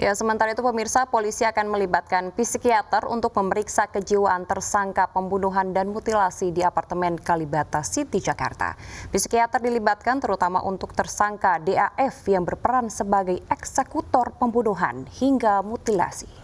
Ya, sementara itu pemirsa, polisi akan melibatkan psikiater untuk memeriksa kejiwaan tersangka pembunuhan dan mutilasi di apartemen Kalibata City, Jakarta. Psikiater dilibatkan terutama untuk tersangka DAF yang berperan sebagai eksekutor pembunuhan hingga mutilasi.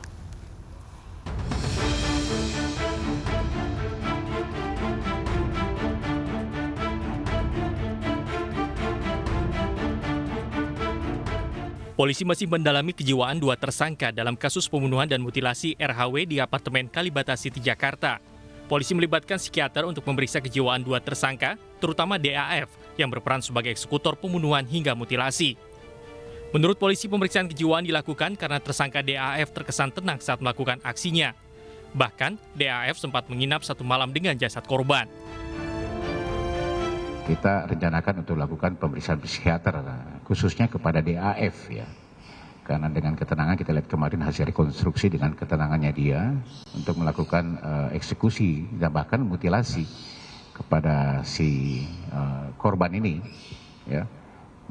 Polisi masih mendalami kejiwaan dua tersangka dalam kasus pembunuhan dan mutilasi RHW di apartemen Kalibata City, Jakarta. Polisi melibatkan psikiater untuk memeriksa kejiwaan dua tersangka, terutama DAF, yang berperan sebagai eksekutor pembunuhan hingga mutilasi. Menurut polisi, pemeriksaan kejiwaan dilakukan karena tersangka DAF terkesan tenang saat melakukan aksinya. Bahkan, DAF sempat menginap satu malam dengan jasad korban. Kita rencanakan untuk lakukan pemeriksaan psikiater, khususnya kepada DAF ya. Karena dengan ketenangan kita lihat kemarin hasil rekonstruksi dengan ketenangannya dia untuk melakukan eksekusi dan bahkan mutilasi kepada si korban ini ya.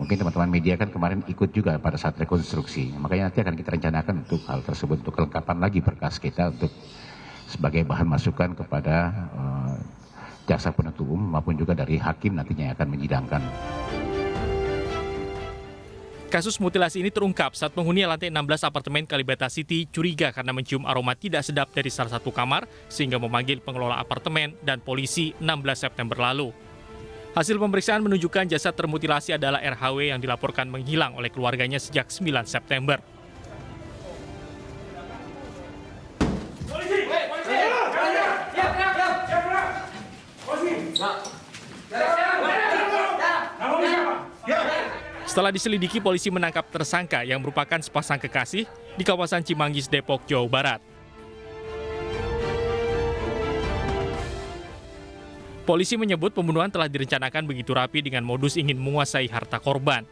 Mungkin teman-teman media kan kemarin ikut juga pada saat rekonstruksi. Makanya nanti akan kita rencanakan untuk hal tersebut, untuk kelengkapan lagi berkas kita untuk sebagai bahan masukan kepada jaksa penuntut umum maupun juga dari hakim nantinya yang akan menyidangkan. Kasus mutilasi ini terungkap saat penghuni lantai 16 apartemen Kalibata City curiga karena mencium aroma tidak sedap dari salah satu kamar sehingga memanggil pengelola apartemen dan polisi 16 September lalu. Hasil pemeriksaan menunjukkan jasad termutilasi adalah RHW yang dilaporkan menghilang oleh keluarganya sejak 9 September. Setelah diselidiki, polisi menangkap tersangka yang merupakan sepasang kekasih di kawasan Cimanggis, Depok, Jawa Barat. Polisi menyebut pembunuhan telah direncanakan begitu rapi dengan modus ingin menguasai harta korban.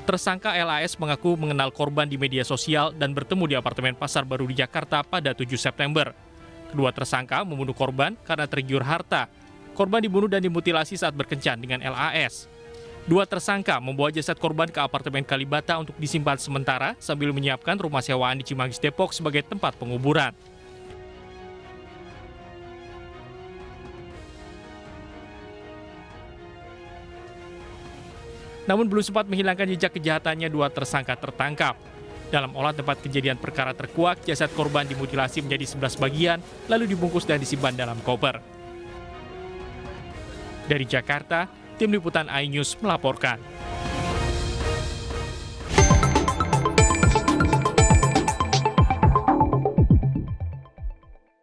Tersangka LAS mengaku mengenal korban di media sosial dan bertemu di apartemen Pasar Baru di Jakarta pada 7 September. Kedua tersangka membunuh korban karena tergiur harta. Korban dibunuh dan dimutilasi saat berkencan dengan LAS. Dua tersangka membawa jasad korban ke apartemen Kalibata untuk disimpan sementara sambil menyiapkan rumah sewaan di Cimanggis, Depok sebagai tempat penguburan. Namun belum sempat menghilangkan jejak kejahatannya, dua tersangka tertangkap. Dalam olah tempat kejadian perkara terkuak, jasad korban dimutilasi menjadi 11 bagian, lalu dibungkus dan disimpan dalam koper. Dari Jakarta, Tim Liputan iNews melaporkan.